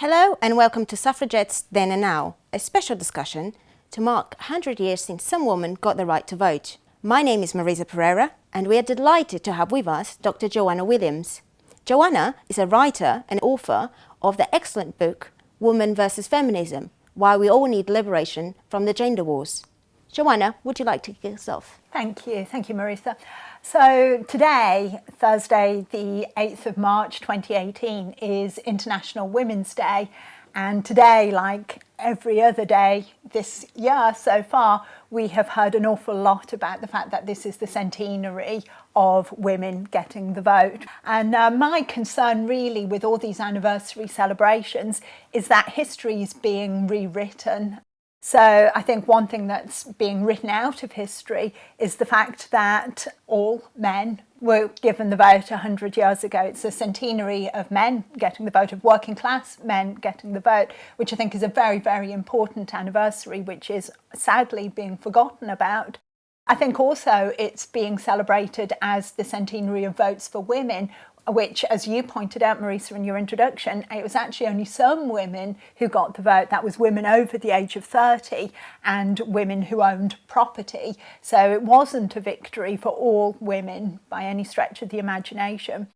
Hello and welcome to Suffragettes Then and Now, a special discussion to mark 100 years since some women got the right to vote. My name is Marisa Pereira and we are delighted to have with us Dr. Joanna Williams. Joanna is a writer and author of the excellent book Women versus Feminism, Why We All Need Liberation from the Gender Wars. Joanna, would you like to kick us off? Thank you, Marisa. So today, Thursday the 8th of March 2018, is International Women's Day, and today, like every other day this year so far, we have heard an awful lot about the fact that this is the centenary of women getting the vote. And my concern really with all these anniversary celebrations is that history is being rewritten. So I think one thing that's being written out of history is the fact that all men were given the vote 100 years ago. It's a centenary of men getting the vote, of working class men getting the vote, which I think is a very, very important anniversary, which is sadly being forgotten about. I think also it's being celebrated as the centenary of votes for women, which, as you pointed out, Marisa, in your introduction, it was actually only some women who got the vote. That was women over the age of 30 and women who owned property. So it wasn't a victory for all women by any stretch of the imagination.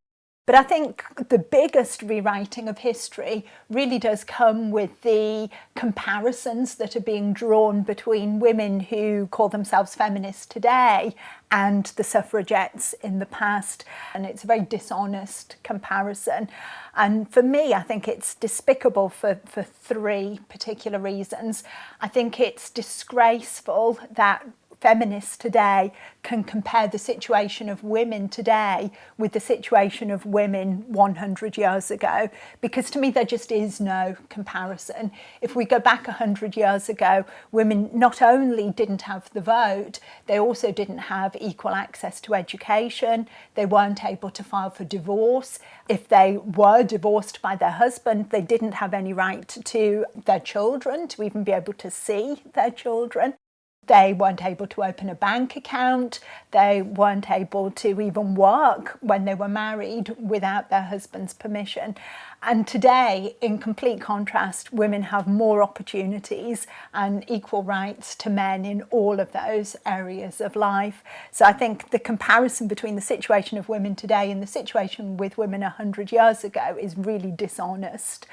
But I think the biggest rewriting of history really does come with the comparisons that are being drawn between women who call themselves feminists today and the suffragettes in the past. And it's a very dishonest comparison. And for me, I think it's despicable for three particular reasons. I think it's disgraceful that feminists today can compare the situation of women today with the situation of women 100 years ago, because to me there just is no comparison. If we go back 100 years ago, women not only didn't have the vote, they also didn't have equal access to education, they weren't able to file for divorce. If they were divorced by their husband, they didn't have any right to their children, to even be able to see their children. They weren't able to open a bank account. They weren't able to even work when they were married without their husband's permission. And today, in complete contrast, women have more opportunities and equal rights to men in all of those areas of life. So I think the comparison between the situation of women today and the situation with women 100 years ago is really dishonest.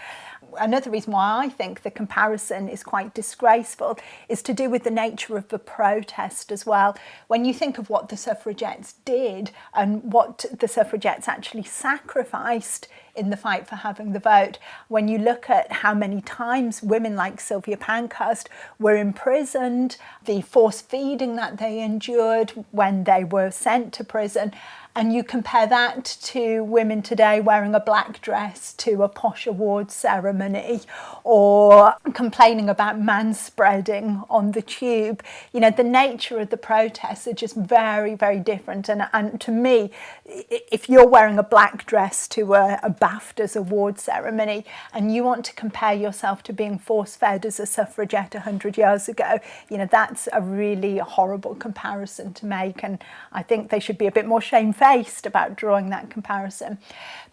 Another reason why I think the comparison is quite disgraceful is to do with the nature of the protest as well. When you think of what the suffragettes did and what the suffragettes actually sacrificed in the fight for having the vote, when you look at how many times women like Sylvia Pankhurst were imprisoned, the force feeding that they endured when they were sent to prison, and you compare that to women today wearing a black dress to a posh awards ceremony or complaining about manspreading on the tube, you know, the nature of the protests are just very, very different. And to me, if you're wearing a black dress to a BAFTAs award ceremony and you want to compare yourself to being force-fed as a suffragette 100 years ago, you know, that's a really horrible comparison to make. And I think they should be a bit more shamefaced about drawing that comparison.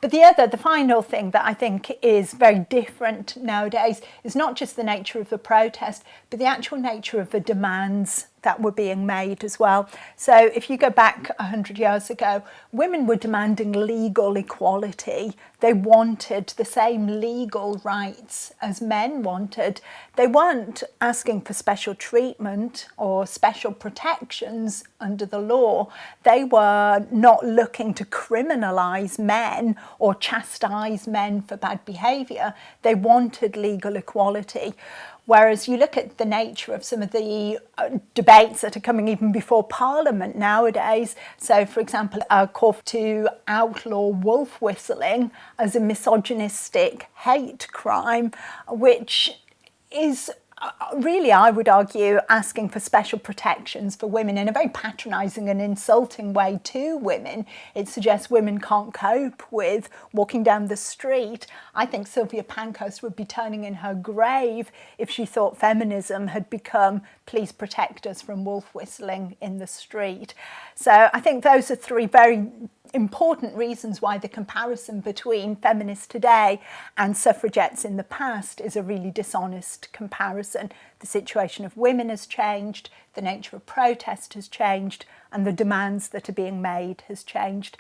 But the final thing that I think is very different nowadays is not just the nature of the protest, but the actual nature of the demands that were being made as well. So if you go back 100 years ago, women were demanding legal equality. They wanted the same legal rights as men wanted. They weren't asking for special treatment or special protections under the law. They were not looking to criminalise men or chastise men for bad behaviour. They wanted legal equality. Whereas you look at the nature of some of the debates that are coming even before Parliament nowadays. So, for example, a call to outlaw wolf whistling as a misogynistic hate crime, which is really, I would argue, asking for special protections for women in a very patronising and insulting way to women. It suggests women can't cope with walking down the street. I think Sylvia Pankhurst would be turning in her grave if she thought feminism had become please protect us from wolf whistling in the street. So I think those are three very important reasons why the comparison between feminists today and suffragettes in the past is a really dishonest comparison. The situation of women has changed, the nature of protest has changed, and the demands that are being made has changed.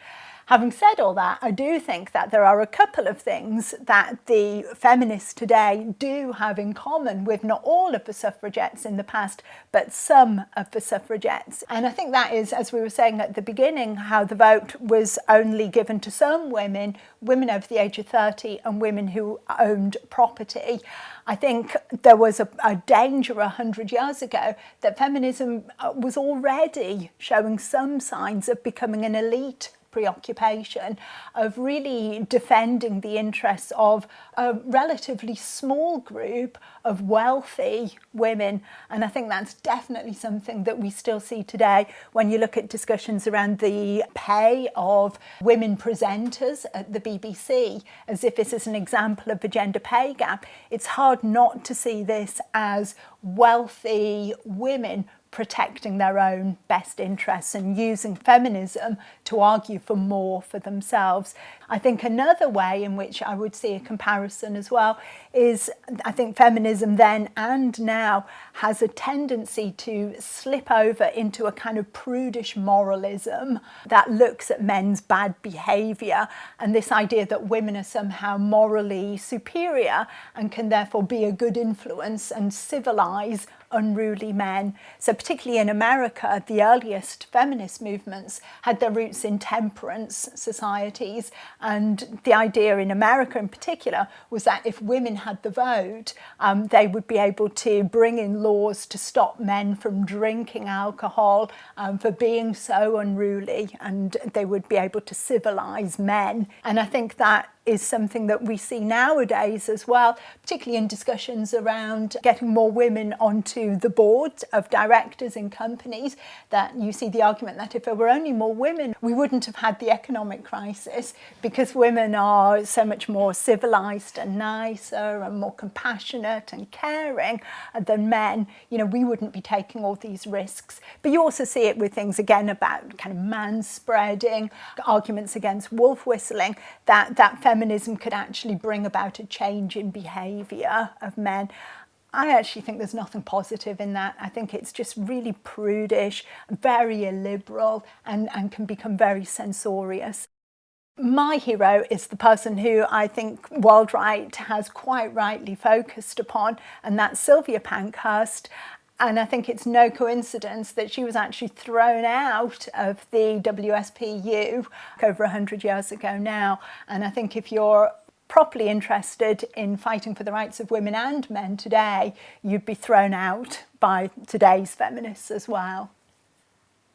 Having said all that, I do think that there are a couple of things that the feminists today do have in common with not all of the suffragettes in the past, but some of the suffragettes. And I think that is, as we were saying at the beginning, how the vote was only given to some women, women over the age of 30 and women who owned property. I think there was a danger 100 years ago that feminism was already showing some signs of becoming an elite preoccupation, of really defending the interests of a relatively small group of wealthy women. And I think that's definitely something that we still see today when you look at discussions around the pay of women presenters at the BBC, as if this is an example of a gender pay gap. It's hard not to see this as wealthy women protecting their own best interests and using feminism to argue for more for themselves. I think another way in which I would see a comparison as well is, I think feminism then and now has a tendency to slip over into a kind of prudish moralism that looks at men's bad behaviour and this idea that women are somehow morally superior and can therefore be a good influence and civilise unruly men. So particularly in America, the earliest feminist movements had their roots in temperance societies, and the idea in America in particular was that if women had the vote, they would be able to bring in laws to stop men from drinking alcohol, for being so unruly, and they would be able to civilise men. And I think that is something that we see nowadays as well, particularly in discussions around getting more women onto the boards of directors in companies, that you see the argument that if there were only more women, we wouldn't have had the economic crisis, because women are so much more civilised and nicer and more compassionate and caring than men. You know, we wouldn't be taking all these risks. But you also see it with things, again, about kind of manspreading, arguments against wolf whistling, that feminism could actually bring about a change in behaviour of men. I actually think there's nothing positive in that. I think it's just really prudish, very illiberal, and can become very censorious. My hero is the person who I think Worldwrite has quite rightly focused upon, and that's Sylvia Pankhurst. And I think it's no coincidence that she was actually thrown out of the WSPU over 100 years ago now. And I think if you're properly interested in fighting for the rights of women and men today, you'd be thrown out by today's feminists as well.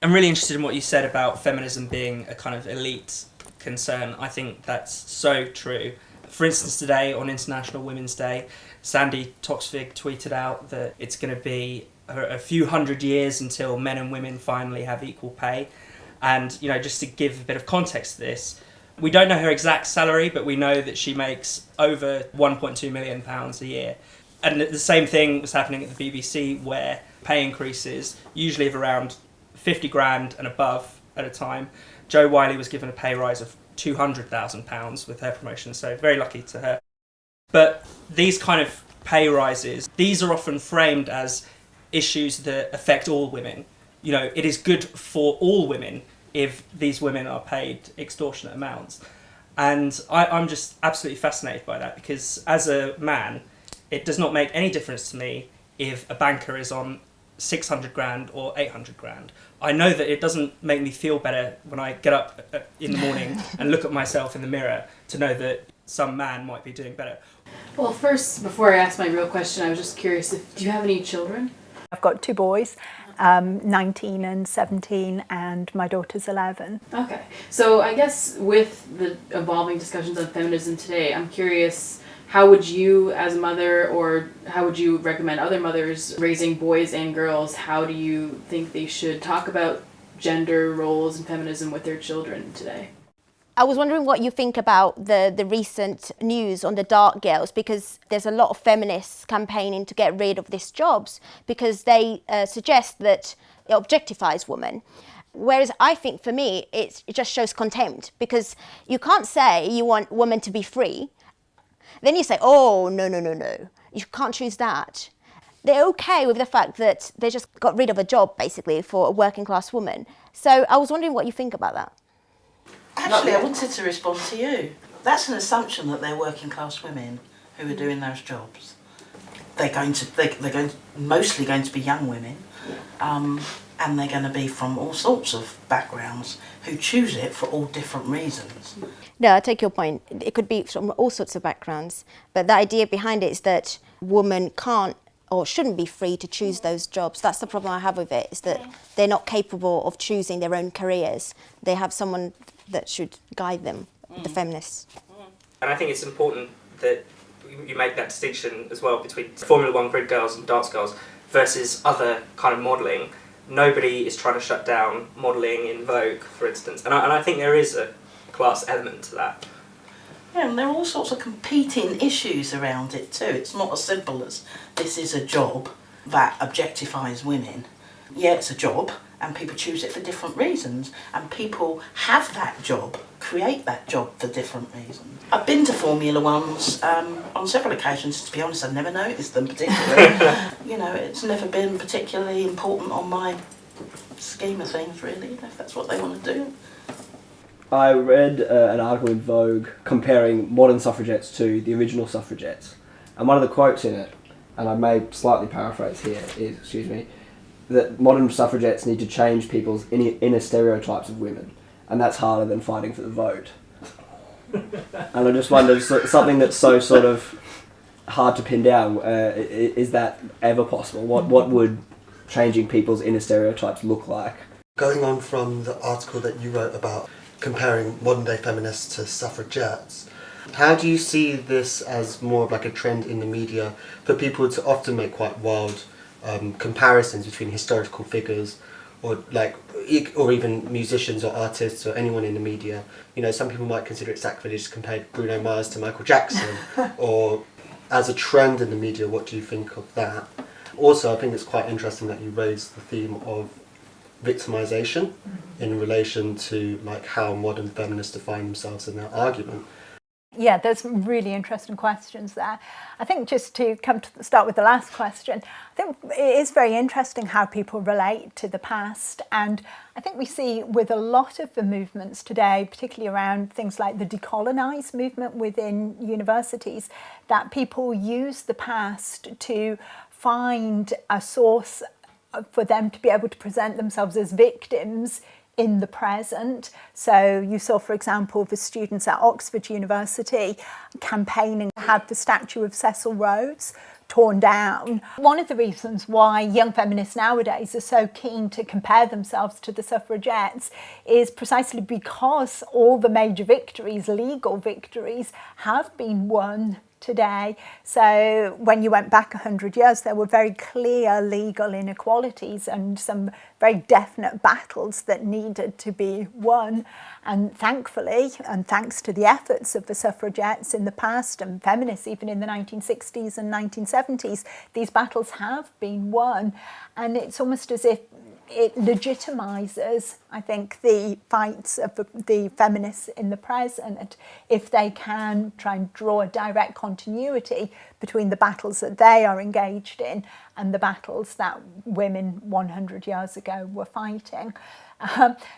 I'm really interested in what you said about feminism being a kind of elite concern. I think that's so true. For instance, today on International Women's Day, Sandy Toksvig tweeted out that it's going to be a few hundred years until men and women finally have equal pay. And, you know, just to give a bit of context to this, we don't know her exact salary, but we know that she makes over £1.2 million a year. And the same thing was happening at the BBC, where pay increases, usually of around 50 grand and above at a time. Jo Whiley was given a pay rise of £200,000 with her promotion, so very lucky to her. But these kind of pay rises, these are often framed as issues that affect all women. You know, it is good for all women if these women are paid extortionate amounts. And I'm just absolutely fascinated by that, because as a man, it does not make any difference to me if a banker is on 600 grand or 800 grand. I know that it doesn't make me feel better when I get up in the morning and look at myself in the mirror to know that some man might be doing better. Well, first, before I ask my real question, I was just curious, do you have any children? I've got two boys, 19 and 17, and my daughter's 11. Okay. So I guess with the evolving discussions on feminism today, I'm curious, how would you as a mother, or how would you recommend other mothers raising boys and girls, how do you think they should talk about gender roles and feminism with their children today? I was wondering what you think about the recent news on the Dark Girls, because there's a lot of feminists campaigning to get rid of these jobs because they suggest that it objectifies women. Whereas I think for me, it just shows contempt, because you can't say you want women to be free. Then you say, oh, no, no, no, no, you can't choose that. They're okay with the fact that they just got rid of a job, basically, for a working class woman. So I was wondering what you think about that. Actually, I wanted to respond to you. That's an assumption that they're working class women who are doing those jobs. They're mostly going to be young women, and they're going to be from all sorts of backgrounds who choose it for all different reasons. No, I take your point. It could be from all sorts of backgrounds, but the idea behind it is that women can't or shouldn't be free to choose those jobs. That's the problem I have with it, is that they're not capable of choosing their own careers. They have someone that should guide them, the feminists. And I think it's important that you make that distinction as well between Formula One grid girls and dance girls versus other kind of modelling. Nobody is trying to shut down modelling in Vogue, for instance. And I think there is a class element to that. Yeah, and there are all sorts of competing issues around it too. It's not as simple as this is a job that objectifies women. Yeah, it's a job, and people choose it for different reasons, and people have that job, create that job for different reasons. I've been to Formula Ones on several occasions. To be honest, I've never noticed them particularly. You know, it's never been particularly important on my scheme of things, really, if that's what they want to do. I read an article in Vogue comparing modern suffragettes to the original suffragettes, and one of the quotes in it, and I may slightly paraphrase here, is, that modern suffragettes need to change people's inner stereotypes of women, and that's harder than fighting for the vote. And I just wondered, something that's so sort of hard to pin down, is that ever possible? What would changing people's inner stereotypes look like? Going on from the article that you wrote about comparing modern-day feminists to suffragettes, how do you see this as more of like a trend in the media for people to often make quite wild comparisons between historical figures or even musicians or artists or anyone in the media? You know, some people might consider it sacrilege to compare Bruno Mars to Michael Jackson, or as a trend in the media, what do you think of that? Also, I think it's quite interesting that you raised the theme of victimization in relation to like how modern feminists define themselves in their argument. Yeah, there's some really interesting questions there. I think just to start with the last question, I think it is very interesting how people relate to the past, and I think we see with a lot of the movements today, particularly around things like the decolonise movement within universities, that people use the past to find a source for them to be able to present themselves as victims in the present. So you saw, for example, the students at Oxford University campaigning to have the statue of Cecil Rhodes torn down. One of the reasons why young feminists nowadays are so keen to compare themselves to the suffragettes is precisely because all the major victories, legal victories, have been won today. So when you went back 100 years, there were very clear legal inequalities and some very definite battles that needed to be won. And thankfully, and thanks to the efforts of the suffragettes in the past and feminists even in the 1960s and 1970s, these battles have been won. And it's almost as if it legitimises, I think, the fights of the feminists in the present if they can try and draw a direct continuity between the battles that they are engaged in and the battles that women 100 years ago were fighting.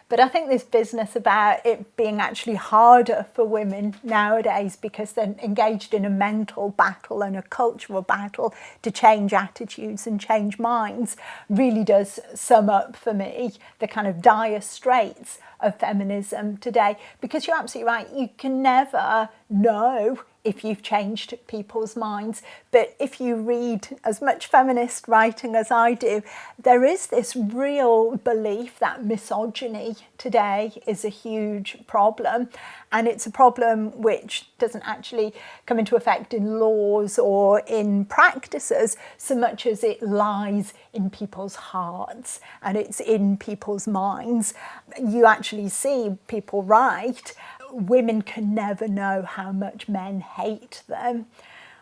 But I think this business about it being actually harder for women nowadays because they're engaged in a mental battle and a cultural battle to change attitudes and change minds really does sum up for me the kind of dire straits of feminism today. Because you're absolutely right, you can never know if you've changed people's minds. But if you read as much feminist writing as I do, there is this real belief that misogyny today is a huge problem. And it's a problem which doesn't actually come into effect in laws or in practices so much as it lies in people's hearts and it's in people's minds. You actually see people write, women can never know how much men hate them,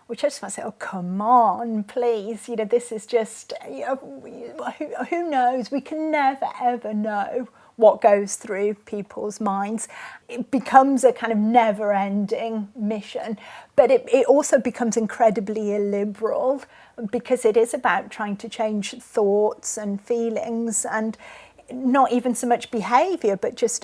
which I just want to say, oh, come on, please. You know, this is just, who knows? We can never, ever know what goes through people's minds. It becomes a kind of never-ending mission, but it also becomes incredibly illiberal, because it is about trying to change thoughts and feelings, and not even so much behaviour, but just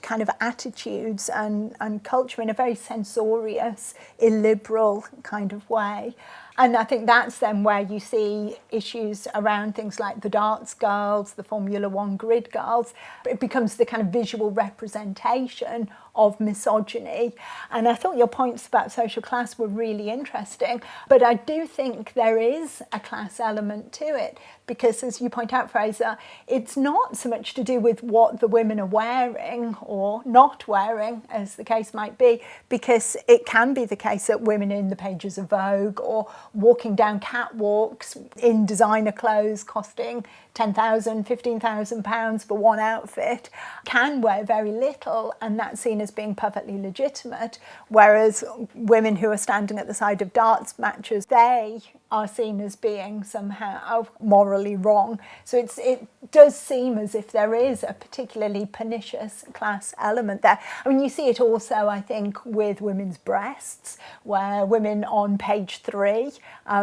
kind of attitudes and culture in a very censorious, illiberal kind of way. And I think that's then where you see issues around things like the darts girls, the Formula One grid girls. It becomes the kind of visual representation of misogyny. And I thought your points about social class were really interesting, but I do think there is a class element to it, because as you point out, Fraser, it's not so much to do with what the women are wearing or not wearing, as the case might be, because it can be the case that women in the pages of Vogue or walking down catwalks in designer clothes costing £10,000, £15,000 for one outfit can wear very little, and that's seen as being perfectly legitimate, whereas women who are standing at the side of darts matches, they are seen as being somehow morally wrong. So it does seem as if there is a particularly pernicious class element there. I mean, you see it also, I think, with women's breasts, where women on page 3,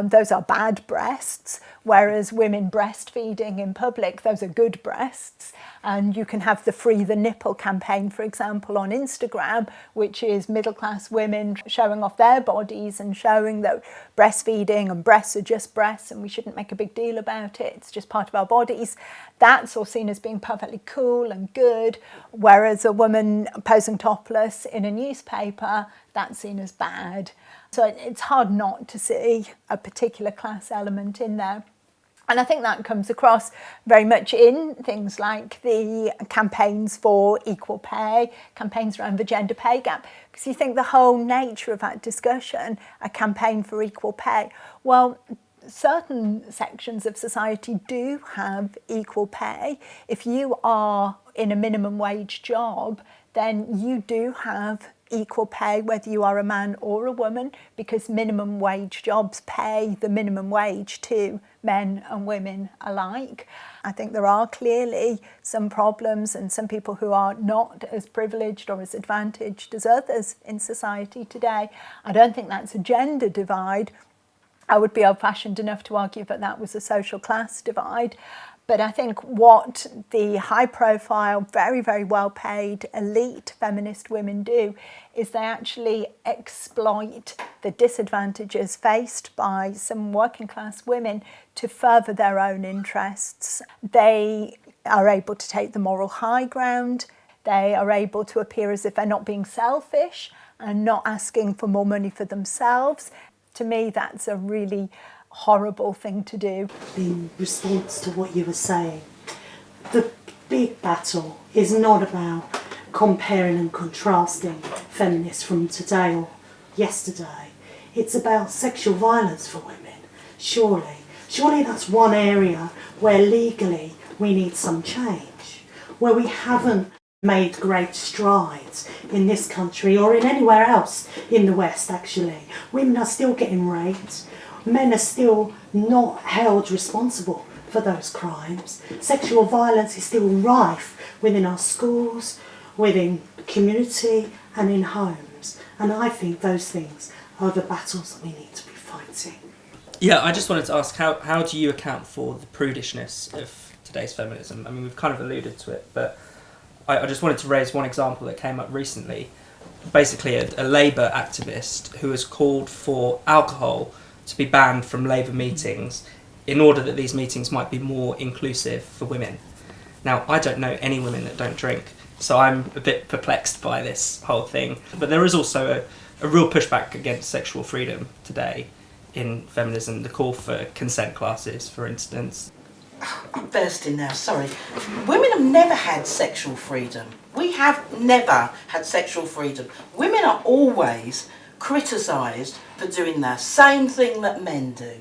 those are bad breasts, whereas women breastfeeding in public, those are good breasts. And you can have the Free the Nipple campaign, for example, on Instagram, which is middle-class women showing off their bodies and showing that breastfeeding and breasts are just breasts and we shouldn't make a big deal about it. It's just part of our bodies. That's all seen as being perfectly cool and good, whereas a woman posing topless in a newspaper, that's seen as bad. So it's hard not to see a particular class element in there. And I think that comes across very much in things like the campaigns for equal pay, campaigns around the gender pay gap, because you think the whole nature of that discussion, a campaign for equal pay, well, certain sections of society do have equal pay. If you are in a minimum wage job, then you do have equal pay whether you are a man or a woman, because minimum wage jobs pay the minimum wage to men and women alike. I think there are clearly some problems and some people who are not as privileged or as advantaged as others in society today. I don't think that's a gender divide. I would be old-fashioned enough to argue that that was a social class divide. But I think what the high-profile, very, very well-paid, elite feminist women do is they actually exploit the disadvantages faced by some working-class women to further their own interests. They are able to take the moral high ground. They are able to appear as if they're not being selfish and not asking for more money for themselves. To me, that's a really horrible thing to do. In response to what you were saying, the big battle is not about comparing and contrasting feminists from today or yesterday. It's about sexual violence for women. Surely that's one area where legally we need some change, where we haven't made great strides in this country or in anywhere else in the West. Actually, women are still getting raped. Men are still not held responsible for those crimes. Sexual violence is still rife within our schools, within the community and in homes. And I think those things are the battles that we need to be fighting. Yeah, I just wanted to ask, how do you account for the prudishness of today's feminism? I mean, we've kind of alluded to it, but I just wanted to raise one example that came up recently. Basically, a Labour activist who has called for alcohol to be banned from Labour meetings in order that these meetings might be more inclusive for women. Now, I don't know any women that don't drink, so I'm a bit perplexed by this whole thing. But there is also a real pushback against sexual freedom today in feminism, the call for consent classes, for instance. I'm bursting now, sorry. Women have never had sexual freedom. We have never had sexual freedom. Women are always criticised for doing the same thing that men do.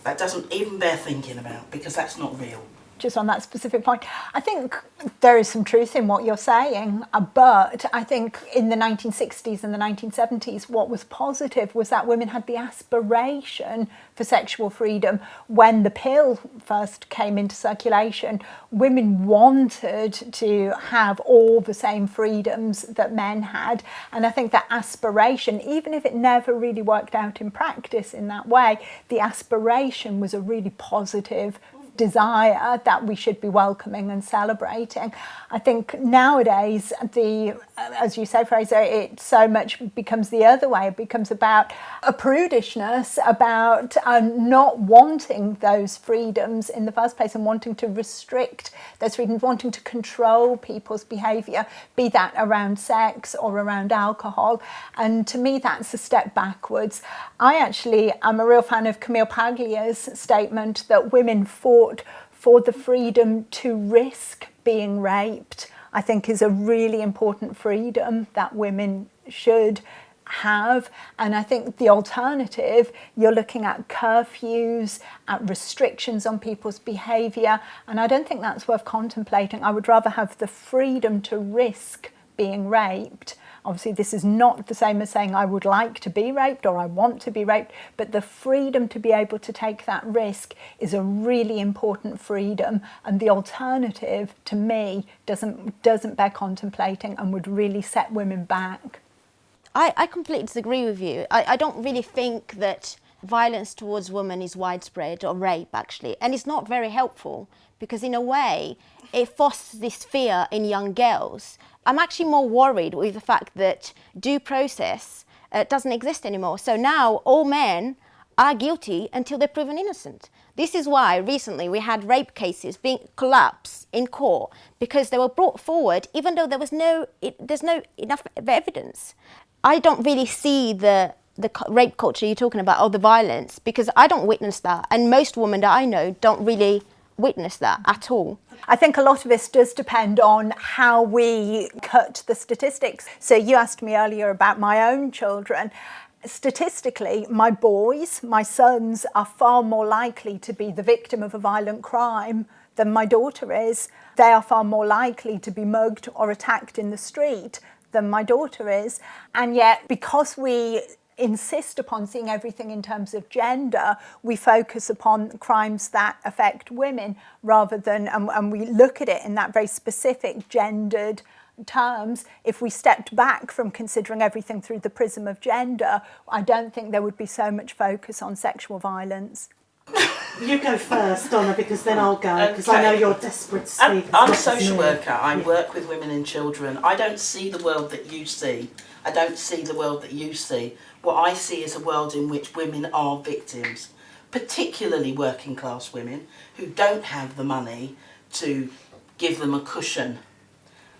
That doesn't even bear thinking about, because that's not real. just on that specific point. I think there is some truth in what you're saying, but I think in the 1960s and the 1970s, what was positive was that women had the aspiration for sexual freedom. When the pill first came into circulation, women wanted to have all the same freedoms that men had. And I think that aspiration, even if it never really worked out in practice in that way, the aspiration was a really positive desire that we should be welcoming and celebrating. I think nowadays, as you say, Fraser, it so much becomes the other way. It becomes about a prudishness, about not wanting those freedoms in the first place and wanting to restrict those freedoms, wanting to control people's behaviour, be that around sex or around alcohol. And to me, that's a step backwards. I actually am a real fan of Camille Paglia's statement that women fought for the freedom to risk being raped. I think is a really important freedom that women should have. And I think the alternative, you're looking at curfews, at restrictions on people's behaviour, and I don't think that's worth contemplating. I would rather have the freedom to risk being raped. Obviously, this is not the same as saying I would like to be raped or I want to be raped, but the freedom to be able to take that risk is a really important freedom, and the alternative, to me, doesn't bear contemplating and would really set women back. I completely disagree with you. I don't really think that violence towards women is widespread, or rape actually, and it's not very helpful because in a way it fosters this fear in young girls. I'm actually more worried with the fact that due process doesn't exist anymore. So now all men are guilty until they're proven innocent. This is why recently we had rape cases being collapsed in court because they were brought forward even though there's no enough evidence. I don't really see the rape culture you're talking about or the violence because I don't witness that, and most women that I know don't really witness that at all. I think a lot of this does depend on how we cut the statistics. So you asked me earlier about my own children. Statistically, my boys, my sons, are far more likely to be the victim of a violent crime than my daughter is. They are far more likely to be mugged or attacked in the street than my daughter is. And yet, because we insist upon seeing everything in terms of gender, we focus upon crimes that affect women rather than, and we look at it in that very specific gendered terms. If we stepped back from considering everything through the prism of gender, I don't think there would be so much focus on sexual violence. You go first, Donna, because then I'll go, because I know you're desperate to speak. I'm a social worker. I work with women and children. I don't see the world that you see. I don't see the world that you see. What I see is a world in which women are victims, particularly working class women who don't have the money to give them a cushion.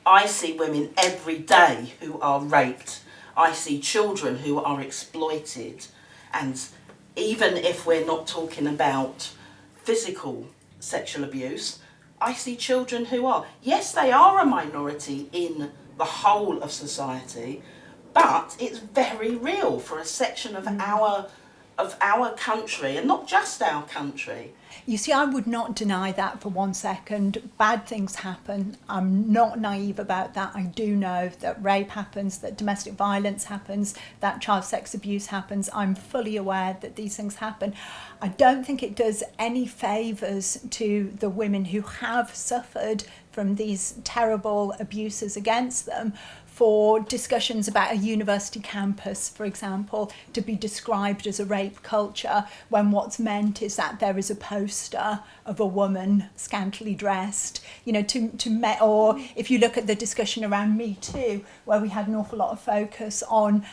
I see women every day who are raped. I see children who are exploited. And even if we're not talking about physical sexual abuse, I see children who are. Yes, they are a minority in the whole of society, but it's very real for a section of our country, and not just our country. You see, I would not deny that for 1 second. Bad things happen. I'm not naive about that. I do know that rape happens, that domestic violence happens, that child sex abuse happens. I'm fully aware that these things happen. I don't think it does any favours to the women who have suffered from these terrible abuses against them for discussions about a university campus, for example, to be described as a rape culture when what's meant is that there is a poster of a woman scantily dressed, or if you look at the discussion around Me Too, where we had an awful lot of focus on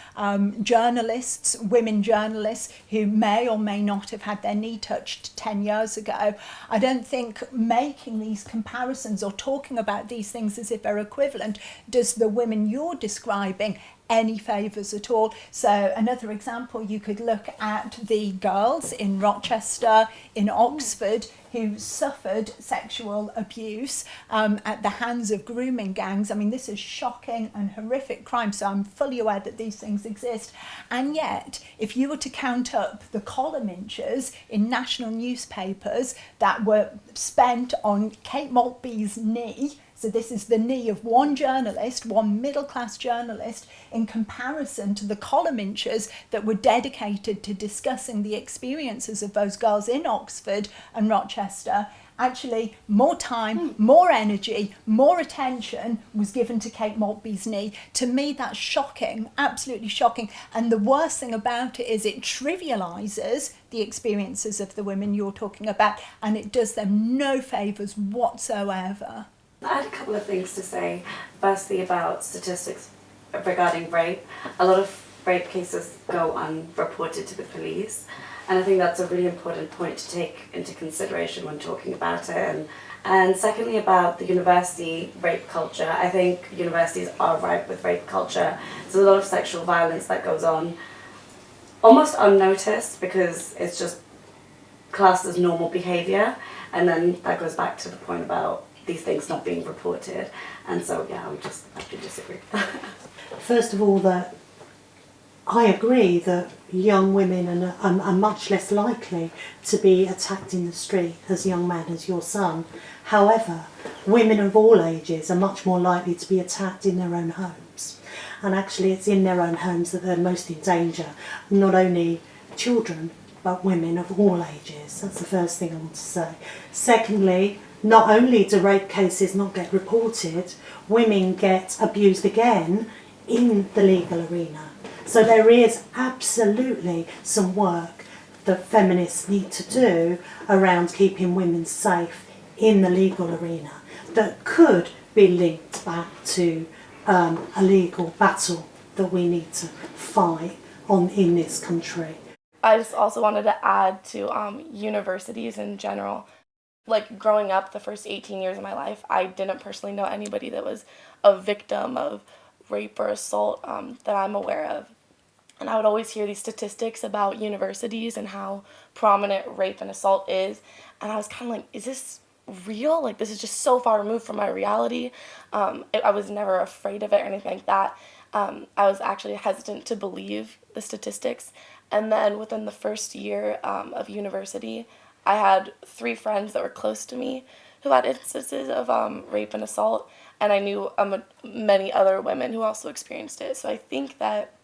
journalists, women journalists who may or may not have had their knee touched 10 years ago. I don't think making these comparisons or talking about these things as if they're equivalent does the women you're describing any favours at all. So another example, you could look at the girls in Rochester, in Oxford, who suffered sexual abuse at the hands of grooming gangs. I mean, this is shocking and horrific crime, so I'm fully aware that these things exist. And yet, if you were to count up the column inches in national newspapers that were spent on Kate Maltby's knee, so this is the knee of one journalist, one middle-class journalist, in comparison to the column inches that were dedicated to discussing the experiences of those girls in Oxford and Rochester. Actually, more time, more energy, more attention was given to Kate Maltby's knee. To me, that's shocking, absolutely shocking. And the worst thing about it is it trivialises the experiences of the women you're talking about, and it does them no favours whatsoever. I had a couple of things to say. Firstly, about statistics regarding rape. A lot of rape cases go unreported to the police, and I think that's a really important point to take into consideration when talking about it. And secondly, about the university rape culture. I think universities are ripe with rape culture. There's a lot of sexual violence that goes on almost unnoticed because it's just classed as normal behaviour, and then that goes back to the point about these things not being reported. And so, yeah, I would disagree with that. First of all, that I agree that young women are much less likely to be attacked in the street as young men as your son. However, women of all ages are much more likely to be attacked in their own homes. And actually it's in their own homes that they're most in danger. Not only children, but women of all ages. That's the first thing I want to say. Secondly, not only do rape cases not get reported, women get abused again in the legal arena. So there is absolutely some work that feminists need to do around keeping women safe in the legal arena that could be linked back to a legal battle that we need to fight in this country. I just also wanted to add to universities in general. Like, growing up the first 18 years of my life, I didn't personally know anybody that was a victim of rape or assault that I'm aware of. And I would always hear these statistics about universities and how prominent rape and assault is. And I was kind of like, is this real? Like, this is just so far removed from my reality. I was never afraid of it or anything like that. I was actually hesitant to believe the statistics. And then within the first year of university, I had 3 friends that were close to me who had instances of rape and assault, and I knew many other women who also experienced it. So I think that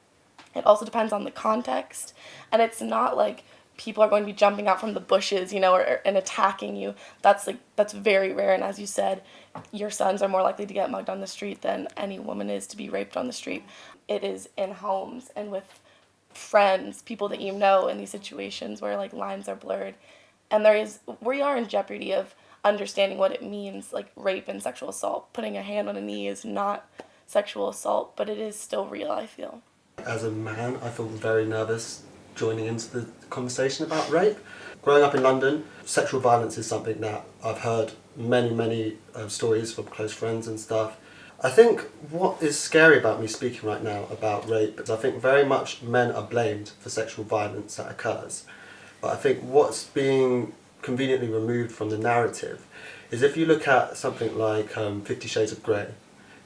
it also depends on the context, and it's not like people are going to be jumping out from the bushes, and attacking you. That's very rare, and as you said, your sons are more likely to get mugged on the street than any woman is to be raped on the street. It is in homes and with friends, people that you know, in these situations where lines are blurred. And we are in jeopardy of understanding what it means, like rape and sexual assault. Putting a hand on a knee is not sexual assault, but it is still real, I feel. As a man, I feel very nervous joining into the conversation about rape. Growing up in London, sexual violence is something that I've heard many stories from close friends and stuff. I think what is scary about me speaking right now about rape is I think very much men are blamed for sexual violence that occurs. But I think what's being conveniently removed from the narrative is if you look at something like 50 Shades of Grey.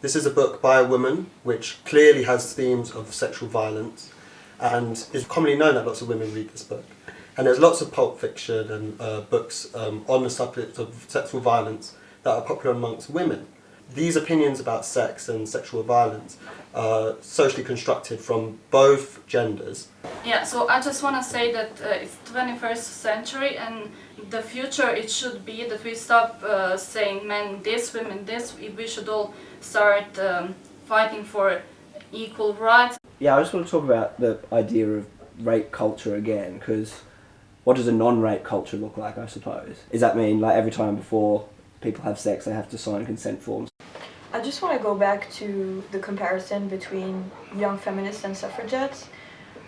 This is a book by a woman which clearly has themes of sexual violence, and it's commonly known that lots of women read this book. And there's lots of pulp fiction and books on the subject of sexual violence that are popular amongst women. These opinions about sex and sexual violence are socially constructed from both genders. Yeah, so I just want to say that it's 21st century, and the future it should be that we stop saying men this, women this. We should all start fighting for equal rights. Yeah, I just want to talk about the idea of rape culture again, because what does a non-rape culture look like, I suppose? Does that mean every time before people have sex they have to sign consent forms? I just want to go back to the comparison between young feminists and suffragettes.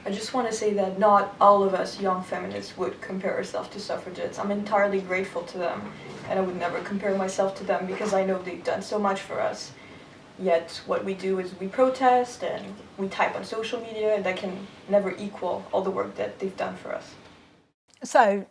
I just want to say that not all of us young feminists would compare ourselves to suffragettes. I'm entirely grateful to them, and I would never compare myself to them because I know they've done so much for us. Yet what we do is we protest and we type on social media, and that can never equal all the work that they've done for us. So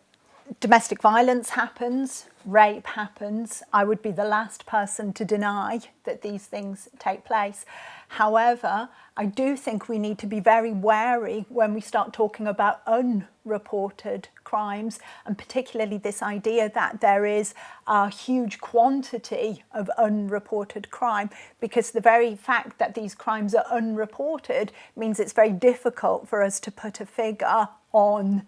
domestic violence happens, rape happens. I would be the last person to deny that these things take place. However, I do think we need to be very wary when we start talking about unreported crimes, and particularly this idea that there is a huge quantity of unreported crime, because the very fact that these crimes are unreported means it's very difficult for us to put a figure on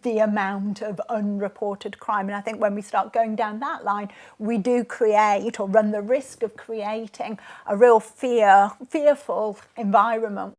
the amount of unreported crime. And I think when we start going down that line, we do create, or run the risk of creating, a real fearful environment.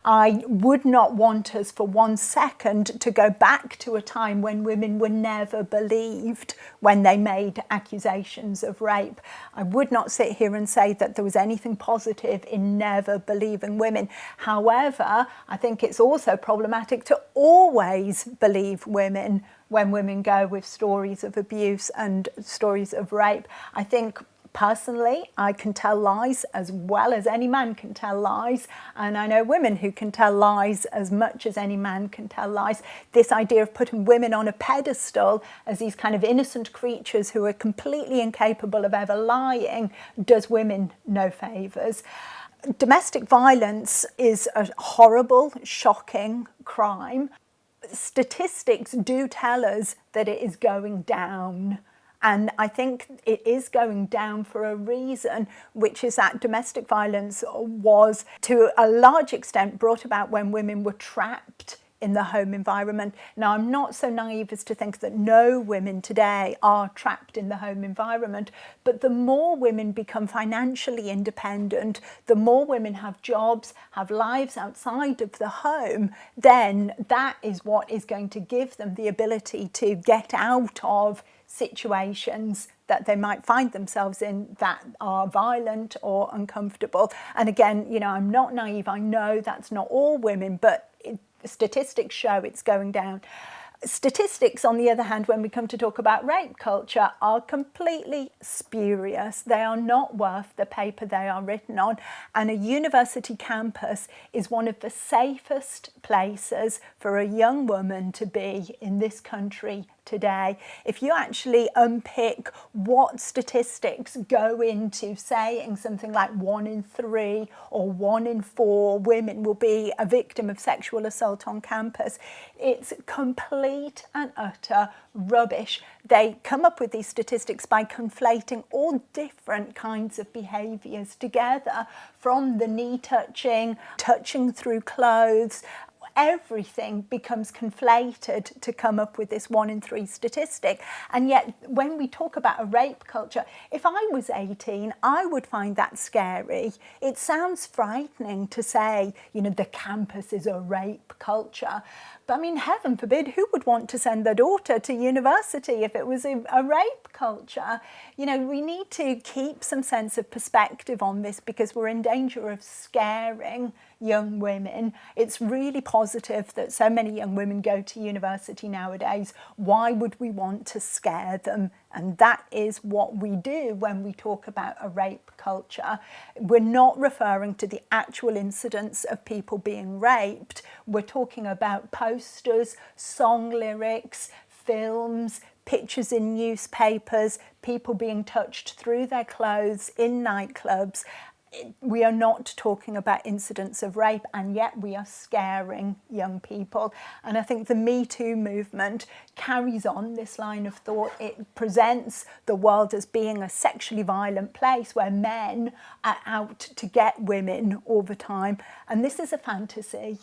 I would not want us for 1 second to go back to a time when women were never believed when they made accusations of rape. I would not sit here and say that there was anything positive in never believing women. However, I think it's also problematic to always believe women when women go with stories of abuse and stories of rape. I think personally, I can tell lies as well as any man can tell lies, and I know women who can tell lies as much as any man can tell lies. This idea of putting women on a pedestal as these kind of innocent creatures who are completely incapable of ever lying does women no favours. Domestic violence is a horrible, shocking crime. Statistics do tell us that it is going down. And I think it is going down for a reason, which is that domestic violence was, to a large extent, brought about when women were trapped in the home environment. Now, I'm not so naive as to think that no women today are trapped in the home environment, but the more women become financially independent, the more women have jobs, have lives outside of the home, then that is what is going to give them the ability to get out of situations that they might find themselves in that are violent or uncomfortable. And again, you know, I'm not naive. I know that's not all women, but statistics show it's going down. Statistics, on the other hand, when we come to talk about rape culture, are completely spurious. They are not worth the paper they are written on. And a university campus is one of the safest places for a young woman to be in this country today. If you actually unpick what statistics go into saying something like 1 in 3 or 1 in 4 women will be a victim of sexual assault on campus, it's complete and utter rubbish. They come up with these statistics by conflating all different kinds of behaviours together, from the knee touching, touching through clothes. Everything becomes conflated to come up with this 1 in 3 statistic. And yet when we talk about a rape culture, if I was 18, I would find that scary. It sounds frightening to say, you know, the campus is a rape culture. But I mean, heaven forbid, who would want to send their daughter to university if it was a rape culture? You know, we need to keep some sense of perspective on this, because we're in danger of scaring young women. It's really positive that so many young women go to university nowadays. Why would we want to scare them? And that is what we do when we talk about a rape culture. We're not referring to the actual incidents of people being raped. We're talking about posters, song lyrics, films, pictures in newspapers, people being touched through their clothes in nightclubs. We are not talking about incidents of rape, and yet we are scaring young people. And I think the Me Too movement carries on this line of thought. It presents the world as being a sexually violent place where men are out to get women all the time. And this is a fantasy.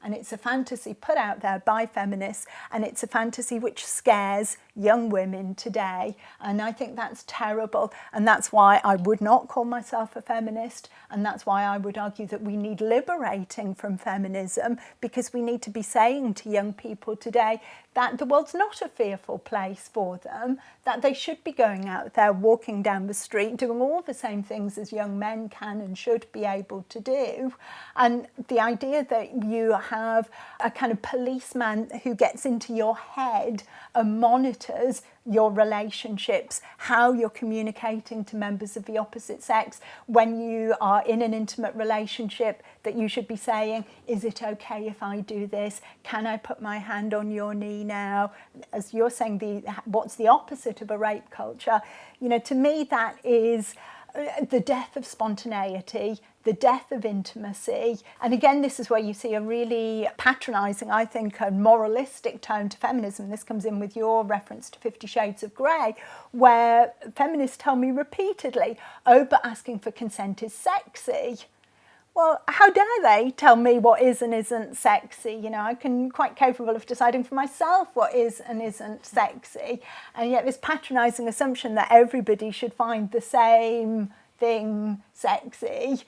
And it's a fantasy put out there by feminists, and it's a fantasy which scares young women today. And I think that's terrible. And that's why I would not call myself a feminist. And that's why I would argue that we need liberating from feminism, because we need to be saying to young people today that the world's not a fearful place for them, that they should be going out there, walking down the street, doing all the same things as young men can and should be able to do. And the idea that you have a kind of policeman who gets into your head and monitors your relationships, how you're communicating to members of the opposite sex when you are in an intimate relationship, that you should be saying, is it okay if I do this? Can I put my hand on your knee now? As you're saying, what's the opposite of a rape culture? You know, to me that is the death of spontaneity, the death of intimacy. And again, this is where you see a really patronising, I think, a moralistic tone to feminism. This comes in with your reference to 50 Shades of Grey, where feminists tell me repeatedly, oh, but asking for consent is sexy. Well, how dare they tell me what is and isn't sexy? You know, I can quite capable of deciding for myself what is and isn't sexy. And yet this patronising assumption that everybody should find the same thing sexy.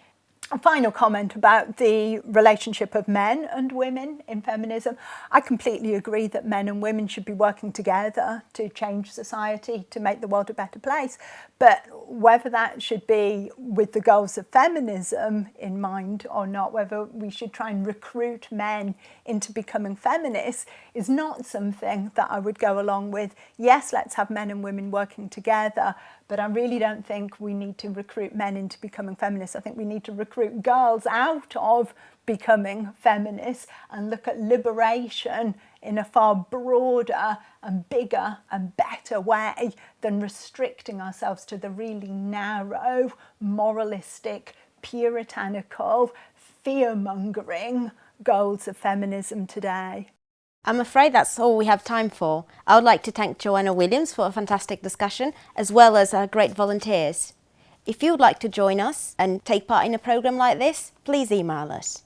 A final comment about the relationship of men and women in feminism. I completely agree that men and women should be working together to change society, to make the world a better place. But whether that should be with the goals of feminism in mind or not, whether we should try and recruit men into becoming feminists, is not something that I would go along with. Yes, let's have men and women working together, but I really don't think we need to recruit men into becoming feminists. I think we need to recruit girls out of becoming feminists and look at liberation in a far broader and bigger and better way than restricting ourselves to the really narrow, moralistic, puritanical, fear-mongering goals of feminism today. I'm afraid that's all we have time for. I would like to thank Joanna Williams for a fantastic discussion, as well as our great volunteers. If you would like to join us and take part in a programme like this, please email us.